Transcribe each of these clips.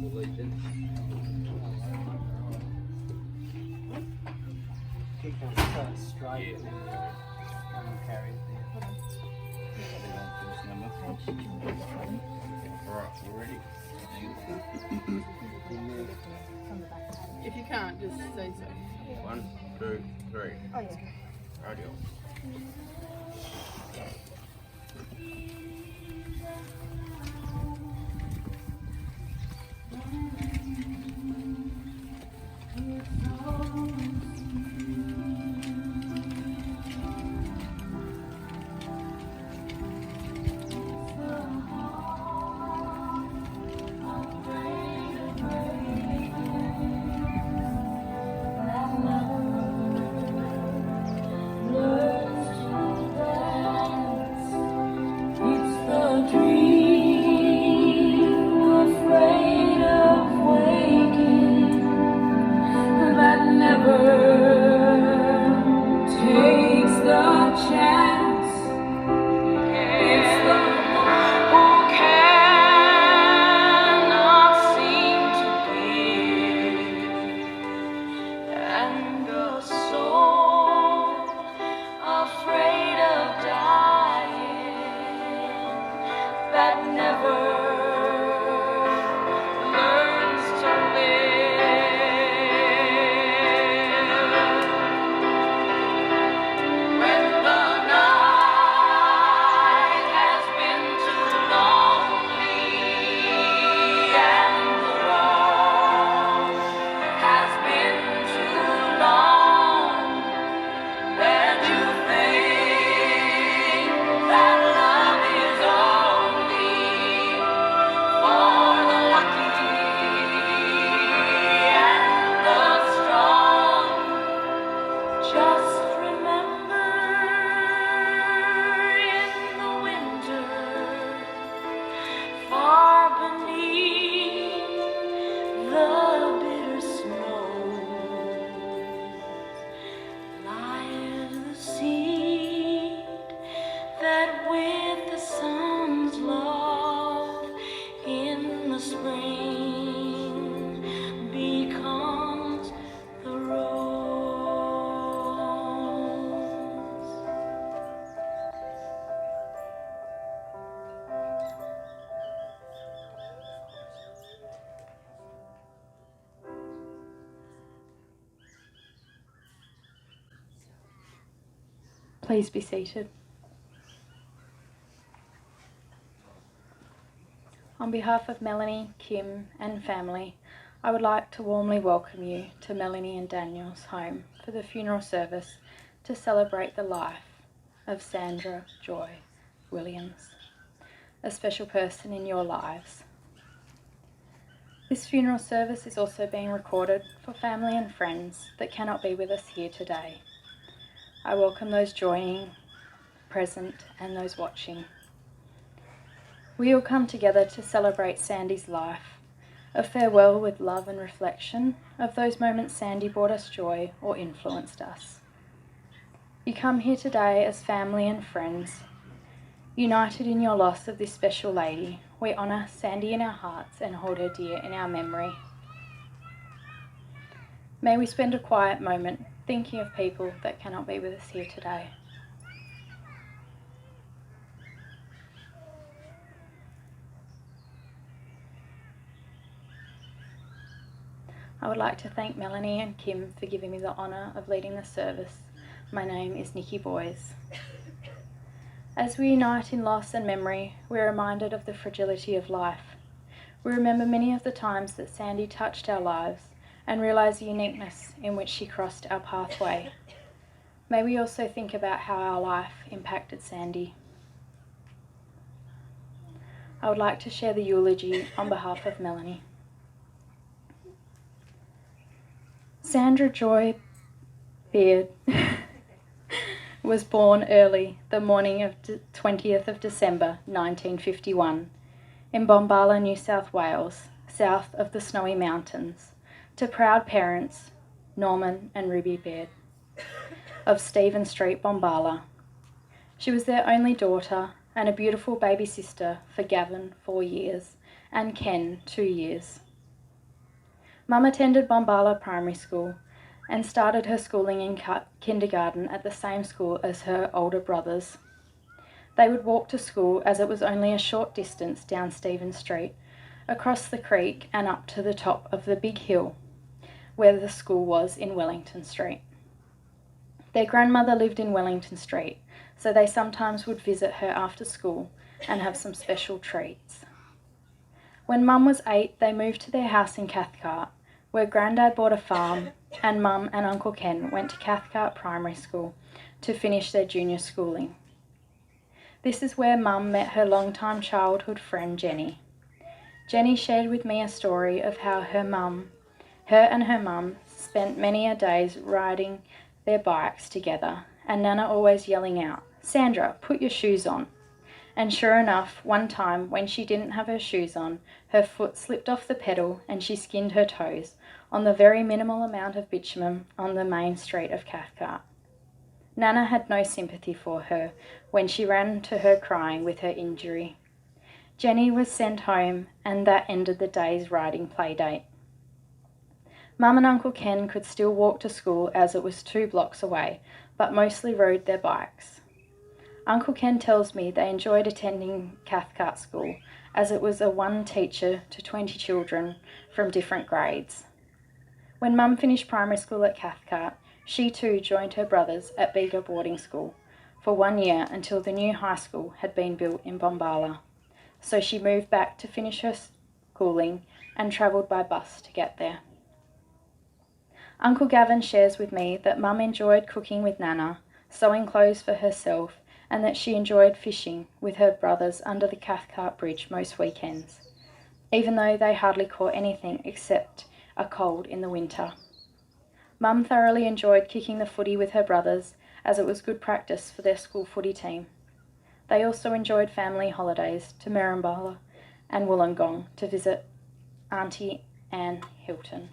Keep on straight and carry it there. Alright, we're ready. If you can't, just say so. 1, 2, 3. Oh, yeah. Radio. Please be seated. On behalf of Melony, Kim and family, I would like to warmly welcome you to Melony and Daniel's home for the funeral service to celebrate the life of Sandra Joy Williams, a special person in your lives. This funeral service is also being recorded for family and friends that cannot be with us here today. I welcome those joining, present, and those watching. We all come together to celebrate Sandy's life, a farewell with love and reflection of those moments Sandy brought us joy or influenced us. You come here today as family and friends. United in your loss of this special lady, we honour Sandy in our hearts and hold her dear in our memory. May we spend a quiet moment thinking of people that cannot be with us here today. I would like to thank Melony and Kim for giving me the honour of leading the service. My name is Nikki Boys. As we unite in loss and memory, we're reminded of the fragility of life. We remember many of the times that Sandy touched our lives and realise the uniqueness in which she crossed our pathway. May we also think about how our life impacted Sandy. I would like to share the eulogy on behalf of Melony. Sandra Joy Beard was born early the morning of 20th of December 1951 in Bombala, New South Wales, south of the Snowy Mountains, to proud parents, Norman and Ruby Baird, of Stephen Street, Bombala. She was their only daughter and a beautiful baby sister for Gavin, 4 years, and Ken, 2 years. Mum attended Bombala Primary School and started her schooling in kindergarten at the same school as her older brothers. They would walk to school as it was only a short distance down Stephen Street, across the creek and up to the top of the big hill where the school was in Wellington Street. Their grandmother lived in Wellington Street, so they sometimes would visit her after school and have some special treats. When Mum was 8, they moved to their house in Cathcart, where Grandad bought a farm, and Mum and Uncle Ken went to Cathcart Primary School to finish their junior schooling. This is where Mum met her long-time childhood friend Jenny. Jenny shared with me a story of how her and her mum spent many a days riding their bikes together, and Nana always yelling out, "Sandra, put your shoes on." And sure enough, one time when she didn't have her shoes on, her foot slipped off the pedal and she skinned her toes on the very minimal amount of bitumen on the main street of Cathcart. Nana had no sympathy for her when she ran to her crying with her injury. Jenny was sent home, and that ended the day's riding play date. Mum and Uncle Ken could still walk to school as it was 2 blocks away, but mostly rode their bikes. Uncle Ken tells me they enjoyed attending Cathcart School as it was a 1 teacher to 20 children from different grades. When Mum finished primary school at Cathcart, she too joined her brothers at Bega Boarding School for 1 year until the new high school had been built in Bombala. So she moved back to finish her schooling and travelled by bus to get there. Uncle Gavin shares with me that Mum enjoyed cooking with Nana, sewing clothes for herself, and that she enjoyed fishing with her brothers under the Cathcart Bridge most weekends, even though they hardly caught anything except a cold in the winter. Mum thoroughly enjoyed kicking the footy with her brothers, as it was good practice for their school footy team. They also enjoyed family holidays to Merimbala and Wollongong to visit Auntie Anne Hilton.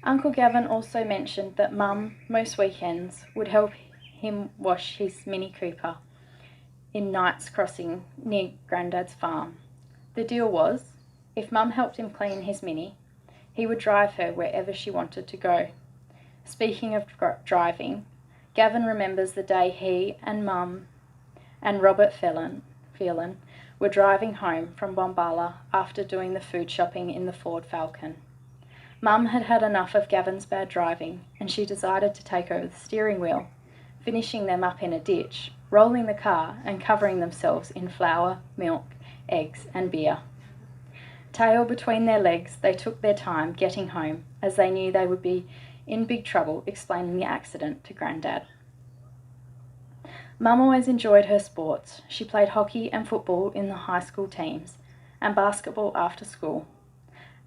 Uncle Gavin also mentioned that Mum, most weekends, would help him wash his Mini Cooper in Knight's Crossing near Grandad's farm. The deal was, if Mum helped him clean his Mini, he would drive her wherever she wanted to go. Speaking of driving, Gavin remembers the day he and Mum and Robert Phelan were driving home from Bombala after doing the food shopping in the Ford Falcon. Mum had had enough of Gavin's bad driving, and she decided to take over the steering wheel, finishing them up in a ditch, rolling the car and covering themselves in flour, milk, eggs and beer. Tail between their legs, they took their time getting home, as they knew they would be in big trouble explaining the accident to Grandad. Mum always enjoyed her sports. She played hockey and football in the high school teams, and basketball after school.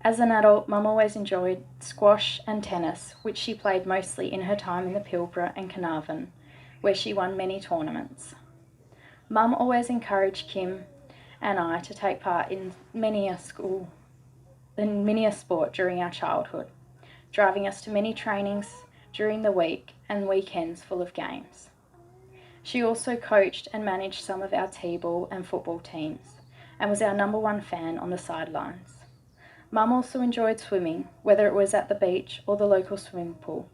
As an adult, Mum always enjoyed squash and tennis, which she played mostly in her time in the Pilbara and Carnarvon, where she won many tournaments. Mum always encouraged Kim and I to take part in many a sport during our childhood, driving us to many trainings during the week and weekends full of games. She also coached and managed some of our T-ball and football teams, and was our number 1 fan on the sidelines. Mum also enjoyed swimming, whether it was at the beach or the local swimming pool.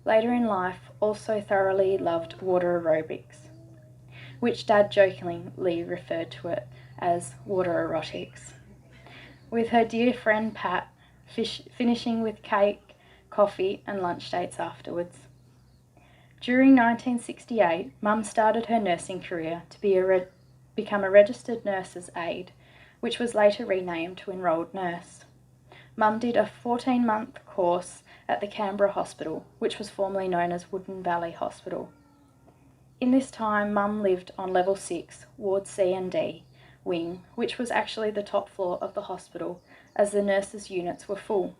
Later in life, also thoroughly loved water aerobics, which Dad jokingly referred to it as water erotics, with her dear friend Pat finishing with cake, coffee and lunch dates afterwards. During 1968, Mum started her nursing career to become a registered nurse's aide, which was later renamed to enrolled nurse. Mum did a 14-month course at the Canberra Hospital, which was formerly known as Wooden Valley Hospital. In this time, Mum lived on level 6, Ward C and D, wing, which was actually the top floor of the hospital, as the nurses' units were full.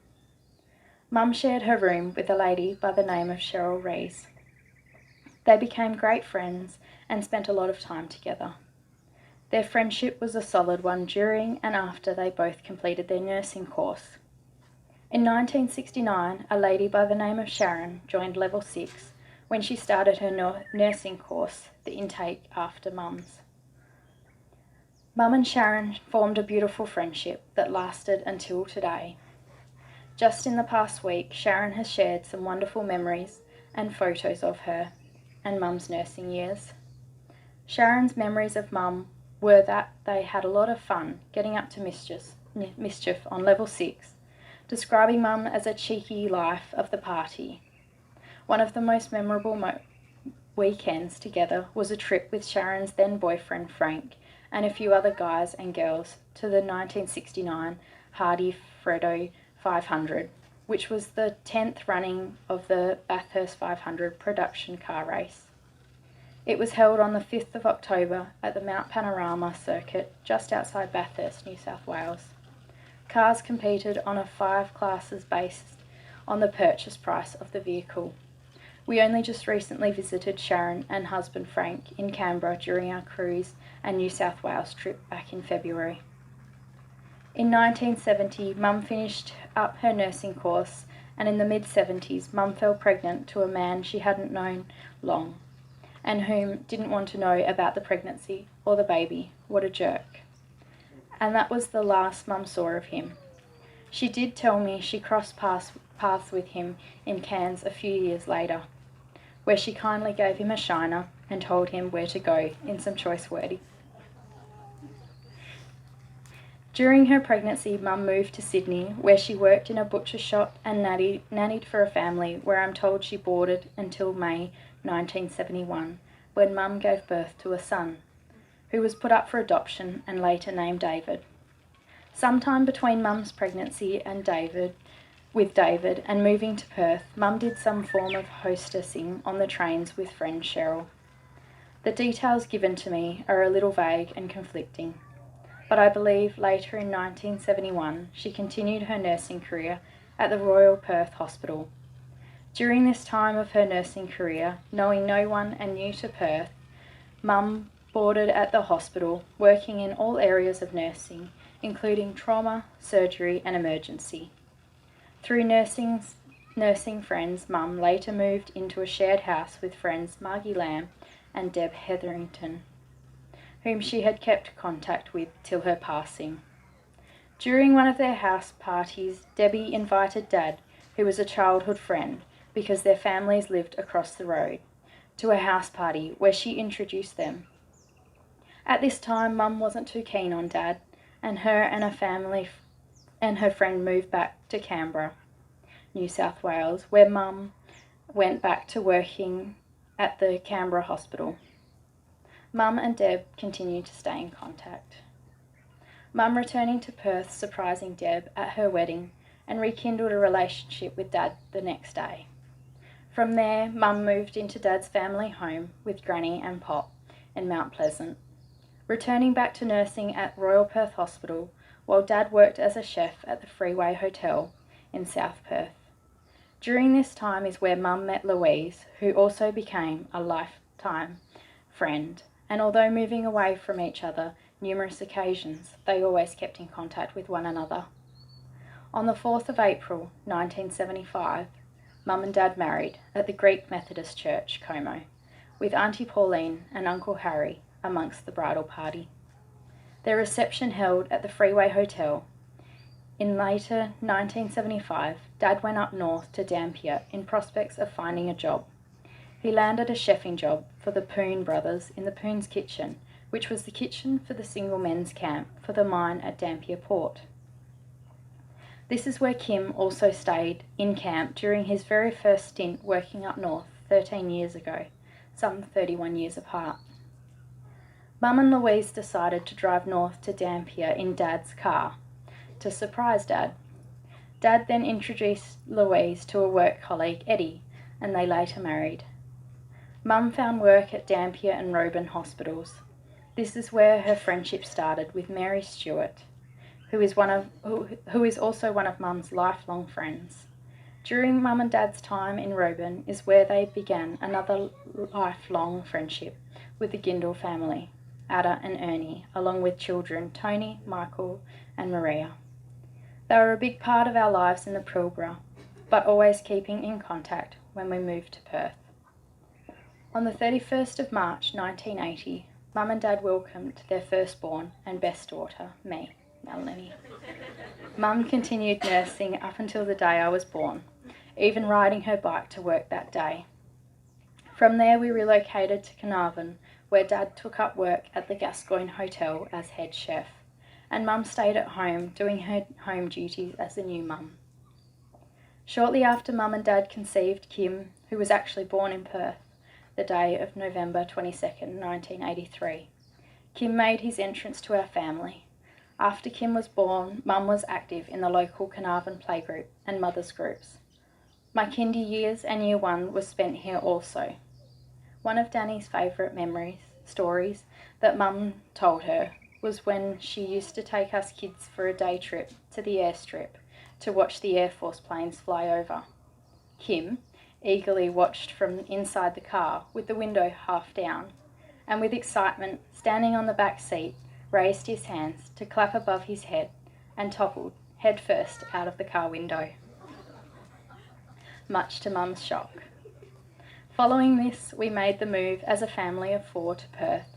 Mum shared her room with a lady by the name of Cheryl Rees. They became great friends and spent a lot of time together. Their friendship was a solid one during and after they both completed their nursing course. In 1969, a lady by the name of Sharon joined level 6 when she started her nursing course, the intake after Mum's. Mum and Sharon formed a beautiful friendship that lasted until today. Just in the past week, Sharon has shared some wonderful memories and photos of her and Mum's nursing years. Sharon's memories of Mum were that they had a lot of fun getting up to mischief on level 6, describing Mum as a cheeky life of the party. One of the most memorable weekends together was a trip with Sharon's then boyfriend Frank and a few other guys and girls to the 1969 Hardy Freddo 500, which was the 10th running of the Bathurst 500 production car race. It was held on the 5th of October at the Mount Panorama circuit just outside Bathurst, New South Wales. Cars competed on a 5 classes based on the purchase price of the vehicle. We only just recently visited Sharon and husband Frank in Canberra during our cruise and New South Wales trip back in February. In 1970, Mum finished up her nursing course, and in the mid-70s, Mum fell pregnant to a man she hadn't known long, and whom didn't want to know about the pregnancy or the baby. What a jerk. And that was the last Mum saw of him. She did tell me she crossed paths with him in Cairns a few years later, where she kindly gave him a shiner and told him where to go in some choice wording. During her pregnancy, Mum moved to Sydney, where she worked in a butcher shop and nannied for a family, where I'm told she boarded until May 1971, when Mum gave birth to a son, who was put up for adoption and later named David. Sometime between Mum's pregnancy and with David and moving to Perth, Mum did some form of hostessing on the trains with friend Cheryl. The details given to me are a little vague and conflicting, but I believe later in 1971 she continued her nursing career at the Royal Perth Hospital. During this time of her nursing career, knowing no one and new to Perth, Mum boarded at the hospital, working in all areas of nursing, including trauma, surgery and emergency. Through nursing friends, Mum later moved into a shared house with friends Margie Lamb and Deb Hetherington, whom she had kept contact with till her passing. During one of their house parties, Debbie invited Dad, who was a childhood friend, because their families lived across the road, to a house party where she introduced them. At this time, Mum wasn't too keen on Dad, and her friend moved back to Canberra, New South Wales, where Mum went back to working at the Canberra hospital. Mum and Deb continued to stay in contact. Mum returning to Perth, surprising Deb at her wedding, and rekindled a relationship with Dad the next day. From there, Mum moved into Dad's family home with Granny and Pop in Mount Pleasant, returning back to nursing at Royal Perth Hospital while Dad worked as a chef at the Freeway Hotel in South Perth. During this time is where Mum met Louise, who also became a lifetime friend, and although moving away from each other numerous occasions, they always kept in contact with one another. On the 4th of April 1975, Mum and Dad married at the Greek Methodist Church, Como, with Auntie Pauline and Uncle Harry amongst the bridal party. Their reception held at the Freeway Hotel. In later 1975, Dad went up north to Dampier in prospects of finding a job. He landed a chefing job for the Poon brothers in the Poon's Kitchen, which was the kitchen for the single men's camp for the mine at Dampier Port. This is where Kim also stayed in camp during his very first stint working up north 13 years ago, some 31 years apart. Mum and Louise decided to drive north to Dampier in Dad's car to surprise Dad. Dad then introduced Louise to a work colleague, Eddie, and they later married. Mum found work at Dampier and Roban hospitals. This is where her friendship started with Mary Stewart, who is also one of Mum's lifelong friends. During Mum and Dad's time in Roban is where they began another lifelong friendship with the Gindel family, Ada and Ernie, along with children Tony, Michael and Maria. They were a big part of our lives in the Pilbara, but always keeping in contact when we moved to Perth. On the 31st of March 1980, Mum and Dad welcomed their firstborn and best daughter, me, Melony. Mum continued nursing up until the day I was born, even riding her bike to work that day. From there we relocated to Carnarvon, where Dad took up work at the Gascoyne Hotel as head chef, and Mum stayed at home doing her home duties as a new mum. Shortly after Mum and Dad conceived Kim, who was actually born in Perth, the day of November 22nd, 1983. Kim made his entrance to our family. After Kim was born, Mum was active in the local Carnarvon playgroup and mothers groups. My kindy years and year one was spent here also. One of Danny's favourite stories that Mum told her was when she used to take us kids for a day trip to the airstrip to watch the Air Force planes fly over. Kim eagerly watched from inside the car with the window half down, and with excitement, standing on the back seat, raised his hands to clap above his head and toppled head first out of the car window, much to Mum's shock. Following this, we made the move as a family of 4 to Perth.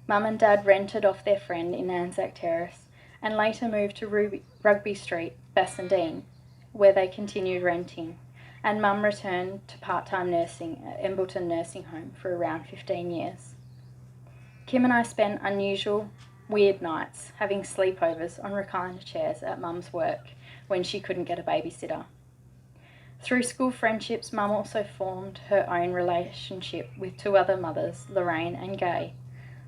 Mum and Dad rented off their friend in Anzac Terrace and later moved to Rugby Street, Bassendean, where they continued renting, and Mum returned to part-time nursing at Embleton Nursing Home for around 15 years. Kim and I spent unusual, weird nights having sleepovers on recliner chairs at Mum's work when she couldn't get a babysitter. Through school friendships, Mum also formed her own relationship with 2 other mothers, Lorraine and Gay.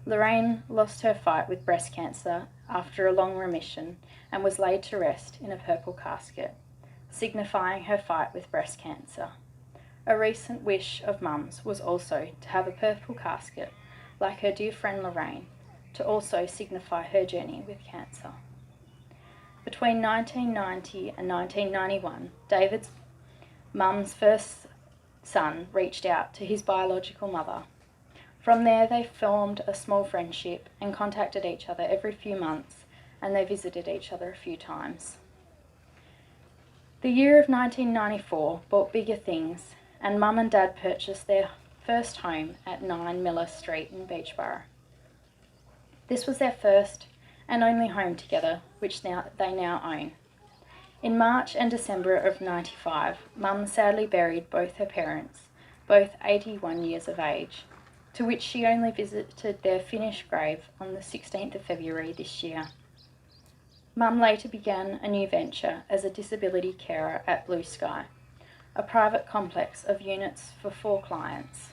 Lorraine lost her fight with breast cancer after a long remission and was laid to rest in a purple casket, signifying her fight with breast cancer. A recent wish of Mum's was also to have a purple casket, like her dear friend Lorraine, to also signify her journey with cancer. Between 1990 and 1991, David's Mum's first son reached out to his biological mother. From there they formed a small friendship and contacted each other every few months, and they visited each other a few times. The year of 1994 brought bigger things, and Mum and Dad purchased their first home at 9 Miller Street in Beachborough. This was their first and only home together, which they now own. In March and December of 95, Mum sadly buried both her parents, both 81 years of age, to which she only visited their finished grave on the 16th of February this year. Mum later began a new venture as a disability carer at Blue Sky, a private complex of units for 4 clients.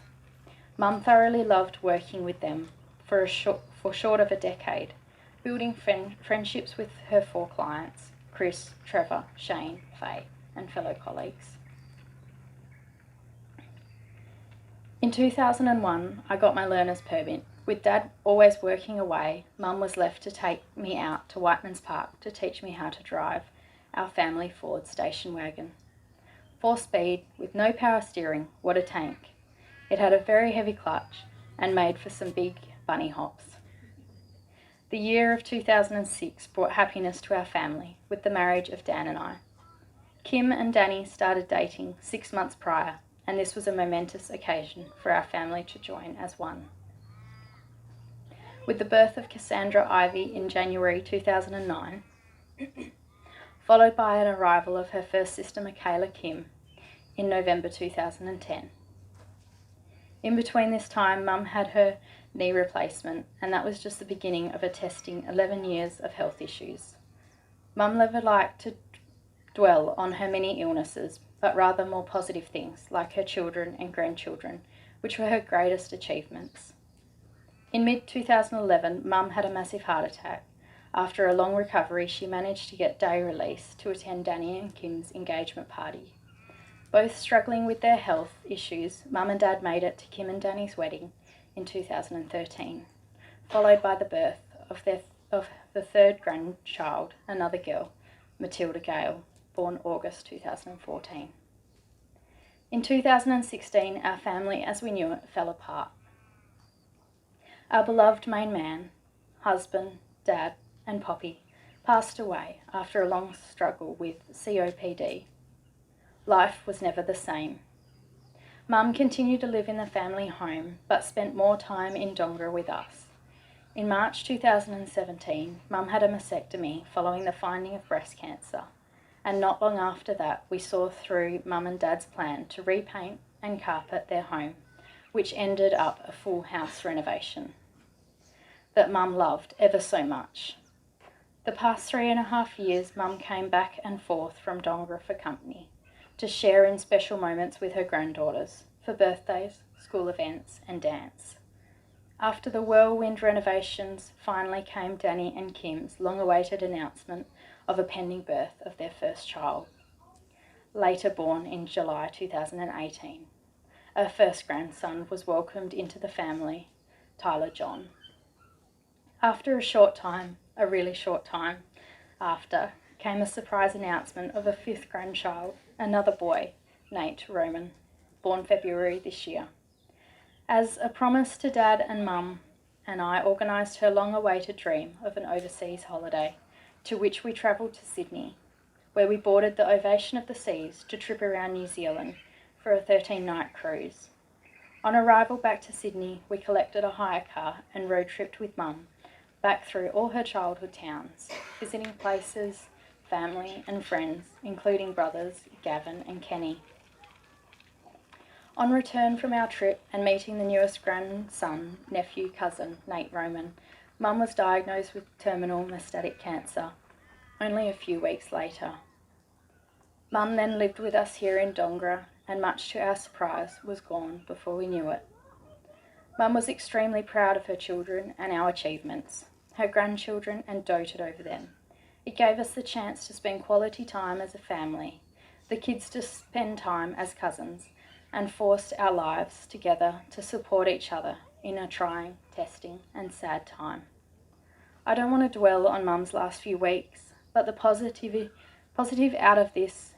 Mum thoroughly loved working with them for short of a decade, building friendships with her 4 clients, Chris, Trevor, Shane, Faye, and fellow colleagues. In 2001, I got my learner's permit. With Dad always working away, Mum was left to take me out to Whiteman's Park to teach me how to drive our family Ford station wagon. 4-speed, with no power steering, what a tank. It had a very heavy clutch and made for some big bunny hops. The year of 2006 brought happiness to our family with the marriage of Dan and I. Kim and Danny started dating 6 months prior, and this was a momentous occasion for our family to join as one. With the birth of Sandra Ivy in January 2009, followed by an arrival of her first sister Michaela Kim in November 2010. In between this time, Mum had her knee replacement, and that was just the beginning of her testing 11 years of health issues. Mum never liked to dwell on her many illnesses, but rather more positive things like her children and grandchildren, which were her greatest achievements. In mid-2011, Mum had a massive heart attack. After a long recovery, she managed to get day release to attend Danny and Kim's engagement party. Both struggling with their health issues, Mum and Dad made it to Kim and Danny's wedding in 2013, followed by the birth of the 3rd grandchild, another girl, Matilda Gale, born August 2014. In 2016, our family as we knew it fell apart. Our beloved main man, husband, dad, and Poppy passed away after a long struggle with COPD. Life was never the same. Mum continued to live in the family home, but spent more time in Dongara with us. In March 2017, Mum had a mastectomy following the finding of breast cancer, and not long after that we saw through Mum and Dad's plan to repaint and carpet their home, which ended up a full house renovation that Mum loved ever so much. The past 3.5 years, Mum came back and forth from Dongara for company, to share in special moments with her granddaughters, for birthdays, school events and dance. After the whirlwind renovations, finally came Danny and Kim's long-awaited announcement of a pending birth of their first child, later born in July 2018. Our first grandson was welcomed into the family, Tyler John. After a really short time after, came a surprise announcement of a 5th grandchild, another boy, Nate Roman, born February this year. As a promise to Dad and Mum and I organised her long-awaited dream of an overseas holiday, to which we travelled to Sydney, where we boarded the Ovation of the Seas to trip around New Zealand for a 13-night cruise. On arrival back to Sydney, we collected a hire car and road tripped with Mum back through all her childhood towns, visiting places, family and friends, including brothers Gavin and Kenny. On return from our trip and meeting the newest grandson, nephew, cousin, Nate Roman, Mum was diagnosed with terminal metastatic cancer only a few weeks later. Mum then lived with us here in Dongara and, much to our surprise, was gone before we knew it. Mum was extremely proud of her children and our achievements, her grandchildren, and doted over them. It gave us the chance to spend quality time as a family, the kids to spend time as cousins, and forced our lives together to support each other in a trying, testing and sad time. I don't want to dwell on Mum's last few weeks, but the positive out of this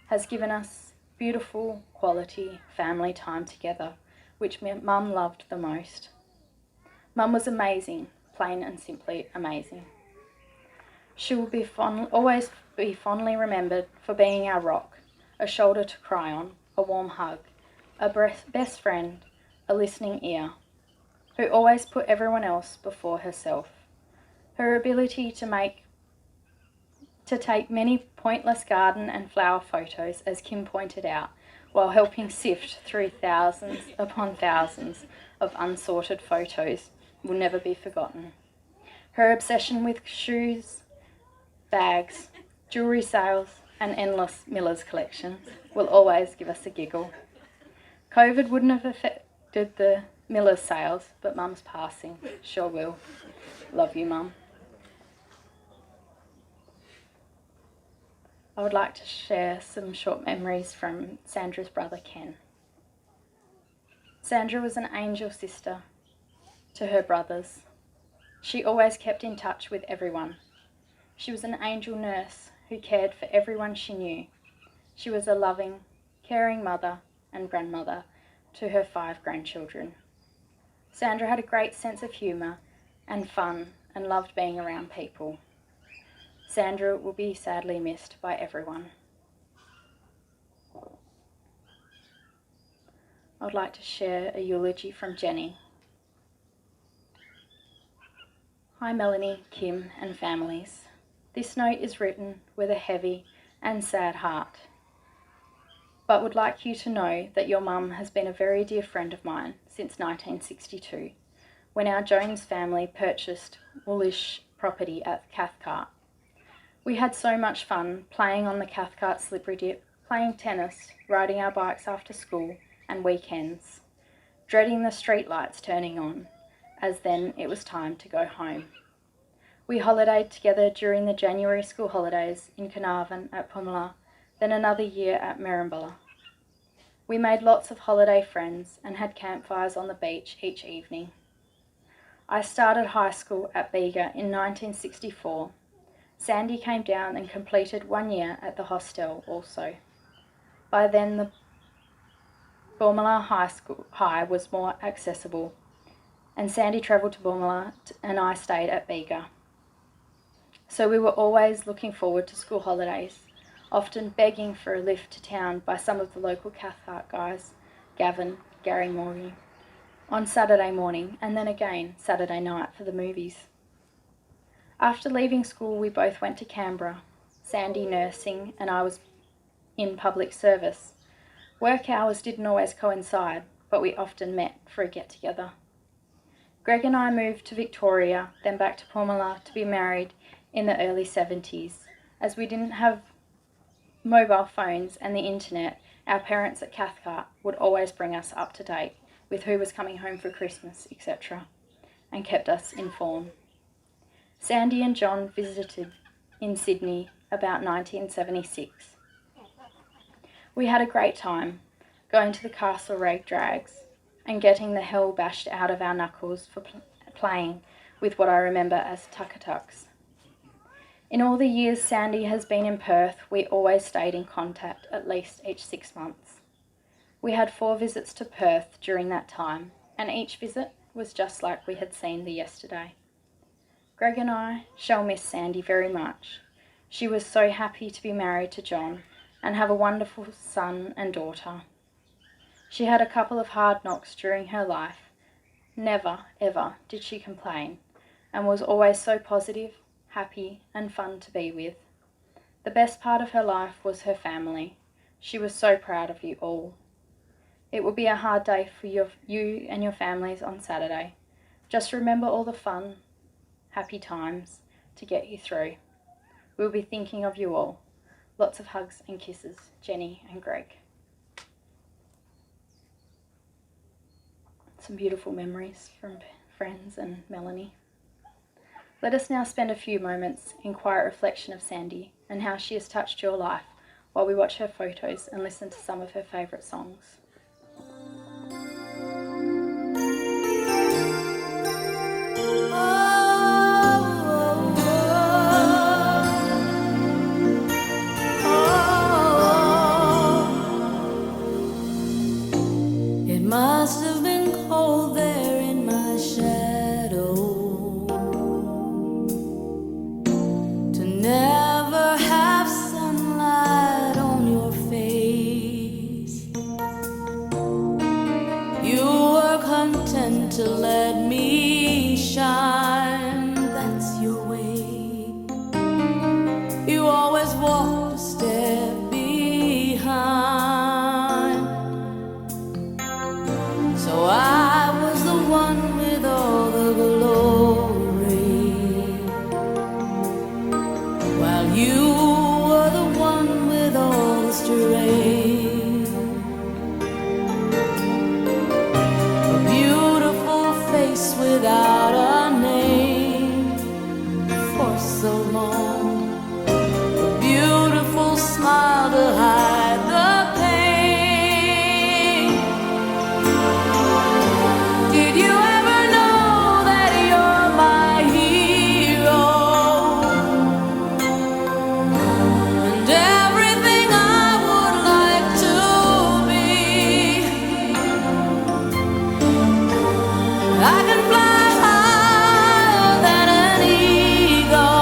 has given us beautiful, quality family time together, which Mum loved the most. Mum was amazing, plain and simply amazing. She will always be fondly remembered for being our rock, a shoulder to cry on, a warm hug, a best friend, a listening ear, who always put everyone else before herself. Her ability to take many pointless garden and flower photos, as Kim pointed out, while helping sift through thousands upon thousands of unsorted photos, will never be forgotten. Her obsession with shoes, bags, jewellery sales and endless Miller's collections will always give us a giggle. COVID wouldn't have affected the Miller's sales, but Mum's passing sure will. Love you, Mum. I would like to share some short memories from Sandra's brother Ken. Sandra was an angel sister to her brothers. She always kept in touch with everyone. She was an angel nurse who cared for everyone she knew. She was a loving, caring mother and grandmother to her 5 grandchildren. Sandra had a great sense of humour and fun and loved being around people. Sandra will be sadly missed by everyone. I would like to share a eulogy from Jenny. Hi Melanie, Kim and families. This note is written with a heavy and sad heart, but would like you to know that your mum has been a very dear friend of mine since 1962, when our Jones family purchased Woolish property at Cathcart. We had so much fun playing on the Cathcart slippery dip, playing tennis, riding our bikes after school and weekends, dreading the street lights turning on, as then it was time to go home. We holidayed together during the January school holidays in Carnarvon at Pumla, then another year at Merimbula. We made lots of holiday friends and had campfires on the beach each evening. I started high school at Bega in 1964. Sandy came down and completed 1 year at the hostel also. By then the Pumla High was more accessible, and Sandy travelled to Pumla and I stayed at Bega. So we were always looking forward to school holidays, often begging for a lift to town by some of the local Cathcart guys, Gavin, Gary Morgan, on Saturday morning and then again Saturday night for the movies. After leaving school, we both went to Canberra, Sandy nursing and I was in public service. Work hours didn't always coincide, but we often met for a get-together. Greg and I moved to Victoria, then back to Pomala to be married in the early 70s. As we didn't have mobile phones and the internet, our parents at Cathcart would always bring us up to date with who was coming home for Christmas, etc., and kept us informed. Sandy and John visited in Sydney about 1976. We had a great time going to the Castlereagh drags and getting the hell bashed out of our knuckles for playing with what I remember as tuck-tucks. In all the years Sandy has been in Perth, we always stayed in contact at least each 6 months. We had 4 visits to Perth during that time, and each visit was just like we had seen the yesterday. Greg and I shall miss Sandy very much. She was so happy to be married to John and have a wonderful son and daughter. She had a couple of hard knocks during her life. Never, ever did she complain, and was always so positive, happy and fun to be with. The best part of her life was her family. She was so proud of you all. It will be a hard day for you and your families on Saturday. Just remember all the fun, happy times to get you through. We'll be thinking of you all. Lots of hugs and kisses, Jenny and Greg. Some beautiful memories from friends and Melony. Let us now spend a few moments in quiet reflection of Sandy and how she has touched your life while we watch her photos and listen to some of her favourite songs. It must have been cold there in my shadow to never have sunlight on your face. You were content to let me shine, that's your way. You always walked a step behind. So I was the one with all the glory, while you were the one with all the strength. A beautiful face without a name for so long. A beautiful smile to hide the pain. Did you ever know that you're my hero? And everything I would like to be. I can fly higher than an eagle.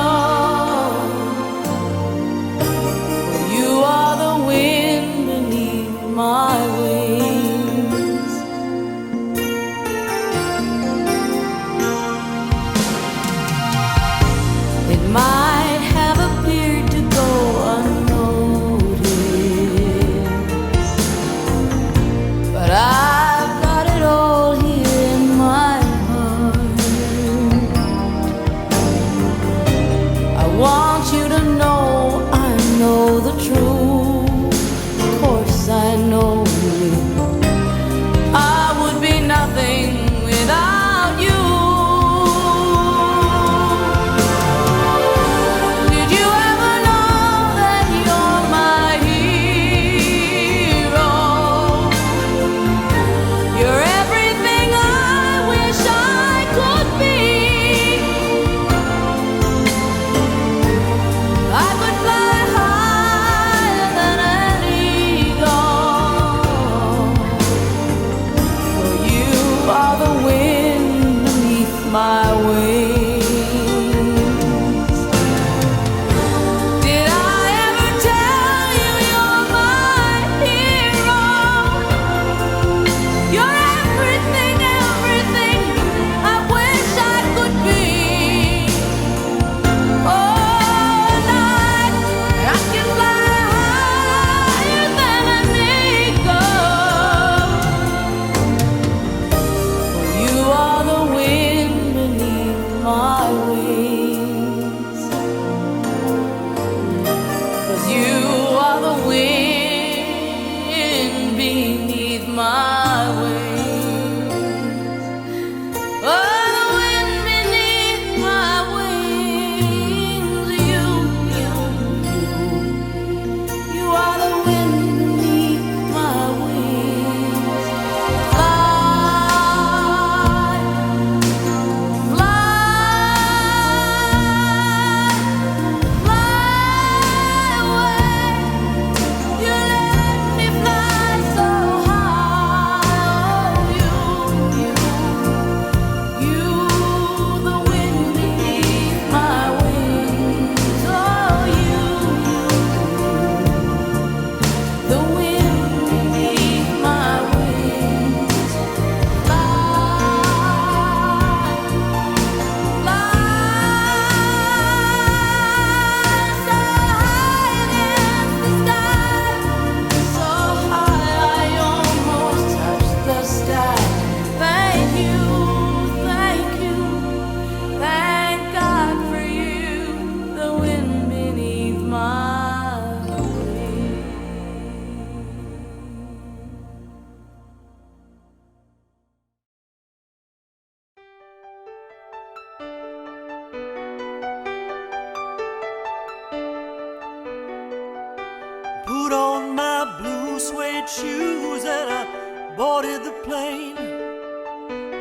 new suede shoes and I boarded the plane.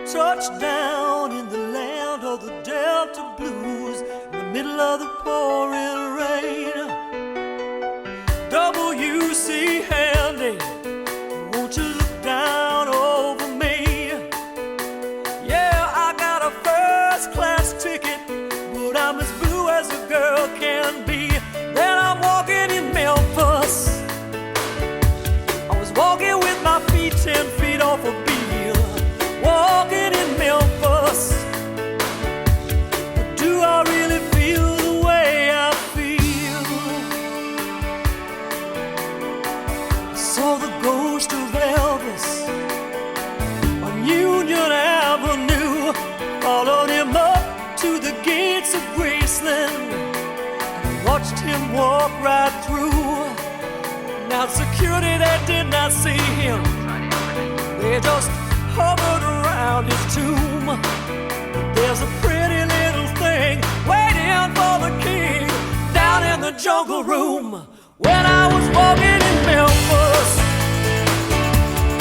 Touched down in the land of the Delta Blues in the middle of the pouring rain. W.C. Handy, won't you look down over me? Yeah, I got a first class ticket, but I'm as blue as a girl can be. Then I'm walking in Memphis. I was walking with my feet 10 feet off a bill. Walking in Memphis. But do I really feel the way I feel? I saw the ghost of Elvis on Union Avenue. Followed him up to the gates of Graceland. Watched him walk right through. Now security, they did not see him. They just hovered around his tomb. But there's a pretty little thing waiting for the king down in the jungle room. When I was walking in Memphis,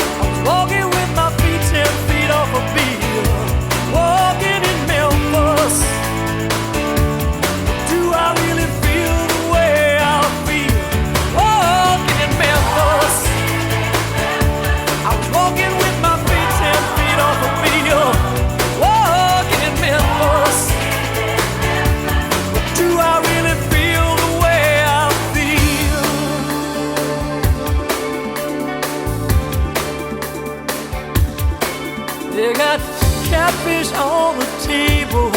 I was walking with my feet 10 feet off a bill. Walking in Memphis. Do I really feel the way I feel? Walking in Memphis. I was walking with my feet 10 feet off a bill. Walking in Memphis. Do I really feel the way I feel? They got catfish on the table.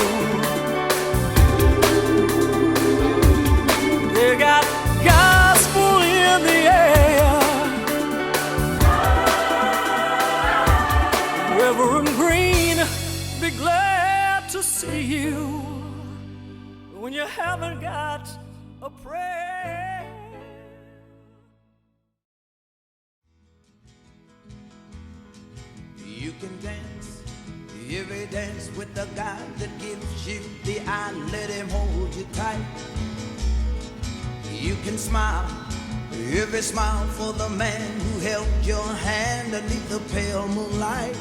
They got gospel in the air. Reverend Green, be glad to see you when you haven't got a prayer. You can dance, every dance with the guy that gives you the eye, let him hold you tight. You can smile, every smile for the man who held your hand beneath the pale moonlight.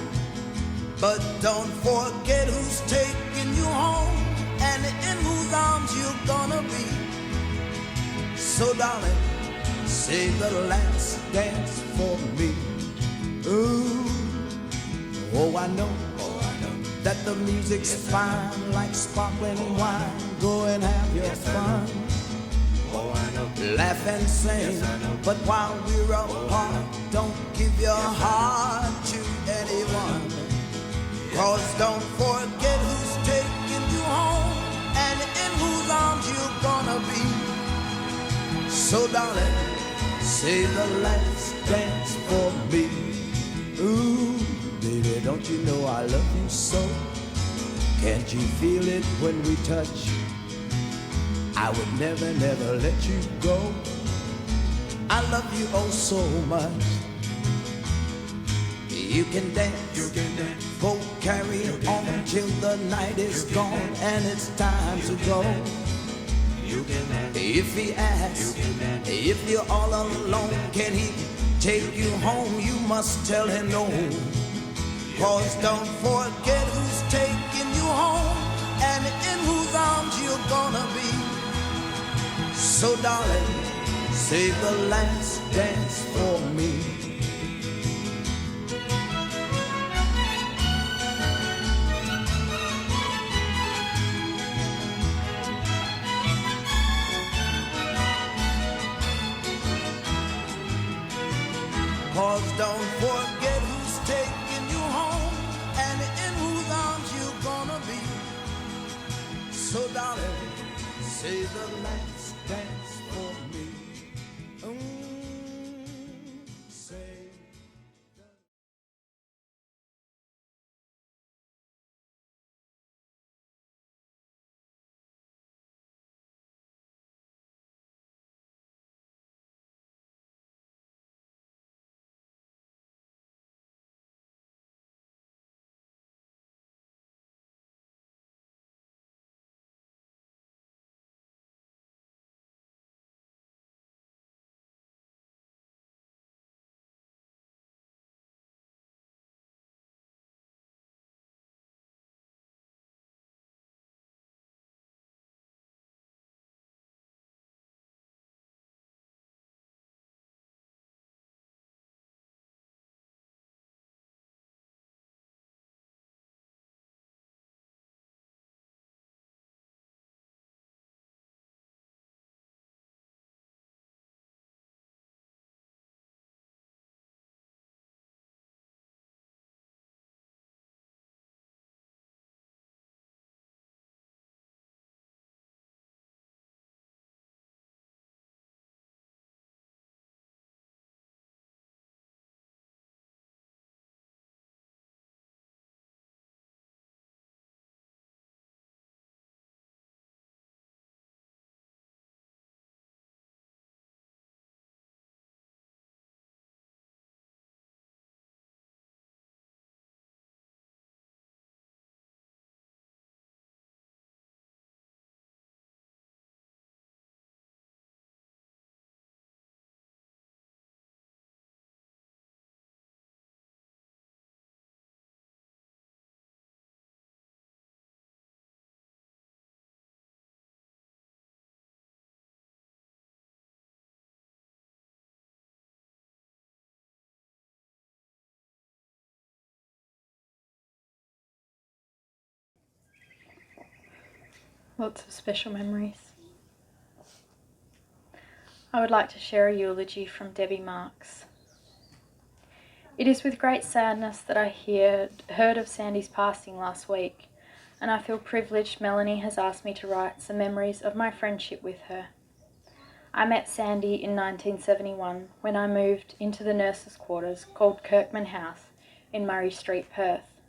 But don't forget who's taking you home and in whose arms you're gonna be. So darling, save the last dance for me. Ooh. Oh, I know that the music's fine like sparkling wine. Go and have your fun. Oh, I know. Laugh and sing. Yes, I know. But while we're apart, don't give your heart to anyone. Cause don't forget who's taking you home and in whose arms you're gonna be. So darling, save the last dance for me. Ooh. Baby, don't you know I love you so? Can't you feel it when we touch? I would never, never let you go. I love you oh so much. You can dance, go carry on till the night is gone and it's time to go. If he asks, if you're all alone, can he take you home? You must tell him no. Cause don't forget who's taking you home and in whose arms you're gonna be. So darling, save the last dance for me. Cause don't forget who's taking you home and in whose arms you're gonna be. So darling, save the last dance for me. lots of special memories. I would like to share a eulogy from Debbie Marks. It is with great sadness that I heard of Sandy's passing last week, and I feel privileged Melony has asked me to write some memories of my friendship with her. I met Sandy in 1971 when I moved into the nurses' quarters called Kirkman House in Murray Street, Perth.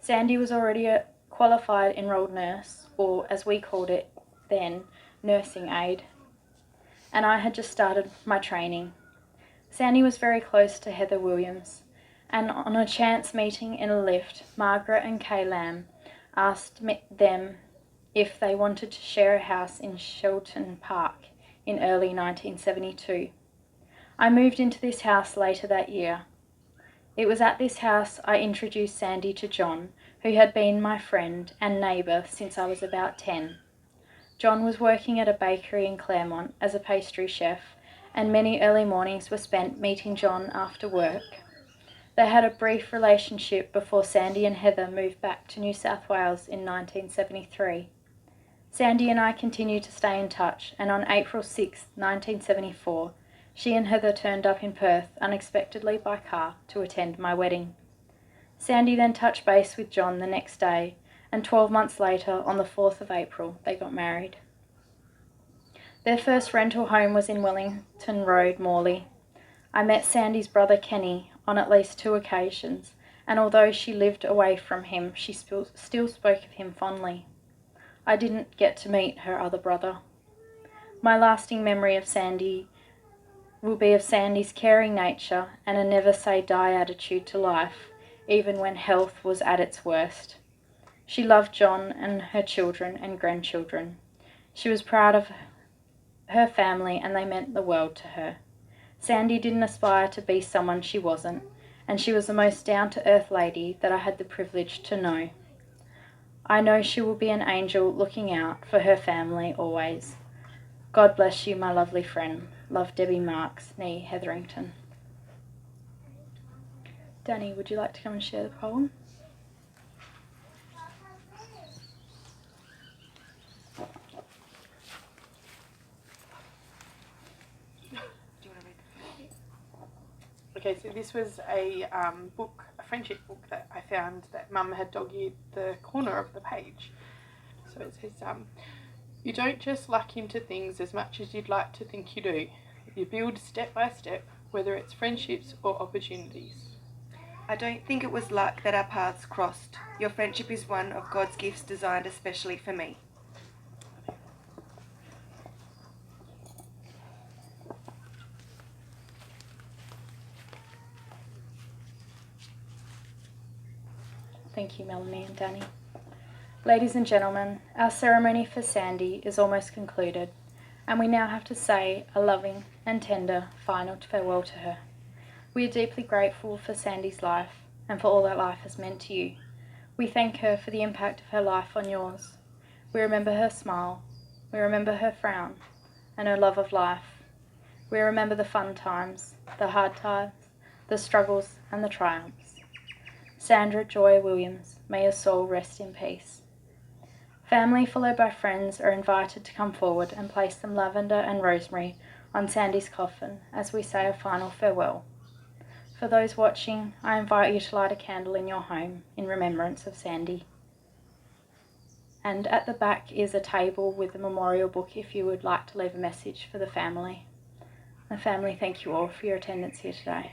Sandy was already a qualified enrolled nurse, or as we called it then, nursing aide, and I had just started my training. Sandy was very close to Heather Williams, and on a chance meeting in a lift, Margaret and Kay Lamb asked them if they wanted to share a house in Shelton Park in early 1972. I moved into this house later that year. It was at this house I introduced Sandy to John, who had been my friend and neighbour since I was about 10. John was working at a bakery in Claremont as a pastry chef, and many early mornings were spent meeting John after work. They had a brief relationship before Sandy and Heather moved back to New South Wales in 1973. Sandy and I continued to stay in touch, and on April 6, 1974, she and Heather turned up in Perth unexpectedly by car to attend my wedding. Sandy then touched base with John the next day, and 12 months later, on the 4th of April, they got married. Their first rental home was in Wellington Road, Morley. I met Sandy's brother Kenny on at least 2 occasions, and although she lived away from him, she still spoke of him fondly. I didn't get to meet her other brother. My lasting memory of Sandy will be of Sandy's caring nature and a never-say-die attitude to life, even when health was at its worst. She loved John and her children and grandchildren. She was proud of her family, and they meant the world to her. Sandy didn't aspire to be someone she wasn't, and she was the most down-to-earth lady that I had the privilege to know. I know she will be an angel looking out for her family always. God bless you, my lovely friend. Love, Debbie Marks, nee Hetherington. Danny, would you like to come and share the poem? Okay, so this was a book, a friendship book that I found that Mum had dog-eared the corner of the page. So it says, you don't just luck into things as much as you'd like to think you do. You build step by step, whether it's friendships or opportunities. I don't think it was luck that our paths crossed. Your friendship is one of God's gifts designed especially for me. Thank you, Melony and Danny. Ladies and gentlemen, our ceremony for Sandy is almost concluded, and we now have to say a loving and tender final farewell to her. We are deeply grateful for Sandy's life and for all that life has meant to you. We thank her for the impact of her life on yours. We remember her smile, we remember her frown, and her love of life. We remember the fun times, the hard times, the struggles and the triumphs. Sandra Joy Williams, may your soul rest in peace. Family, followed by friends, are invited to come forward and place some lavender and rosemary on Sandy's coffin as we say a final farewell. For those watching, I invite you to light a candle in your home in remembrance of Sandy. And at the back is a table with a memorial book if you would like to leave a message for the family. The family, thank you all for your attendance here today.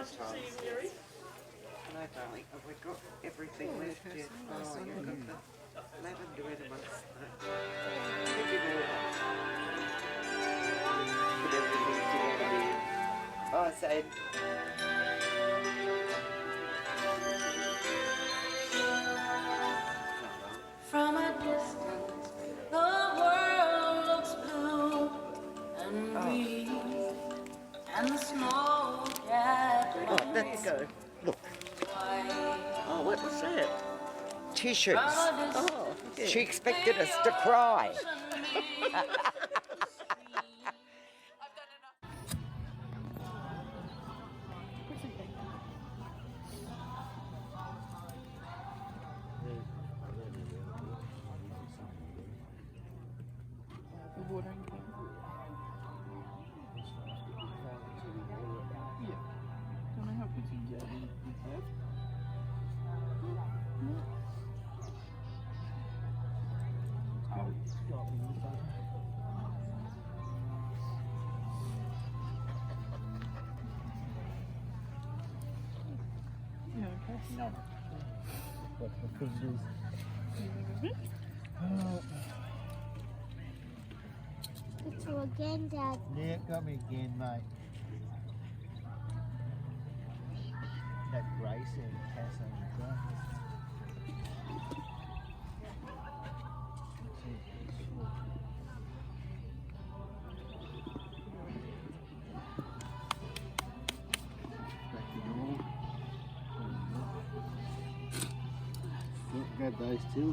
nice to see you, Mary. No, darling, have we got everything left yet? Oh, you've got the lavender edamame. Put everything together here. Oh, so From a distance, the world looks blue and green, and the snow-capped let's go. Look. white. Oh, what was that? Tissues. Oh, yeah. She expected us to cry. Can I help you to get it? It's you again, Dad. Yeah, got me again, mate. That Grace and Cass on the front. Back the door. Grab those two.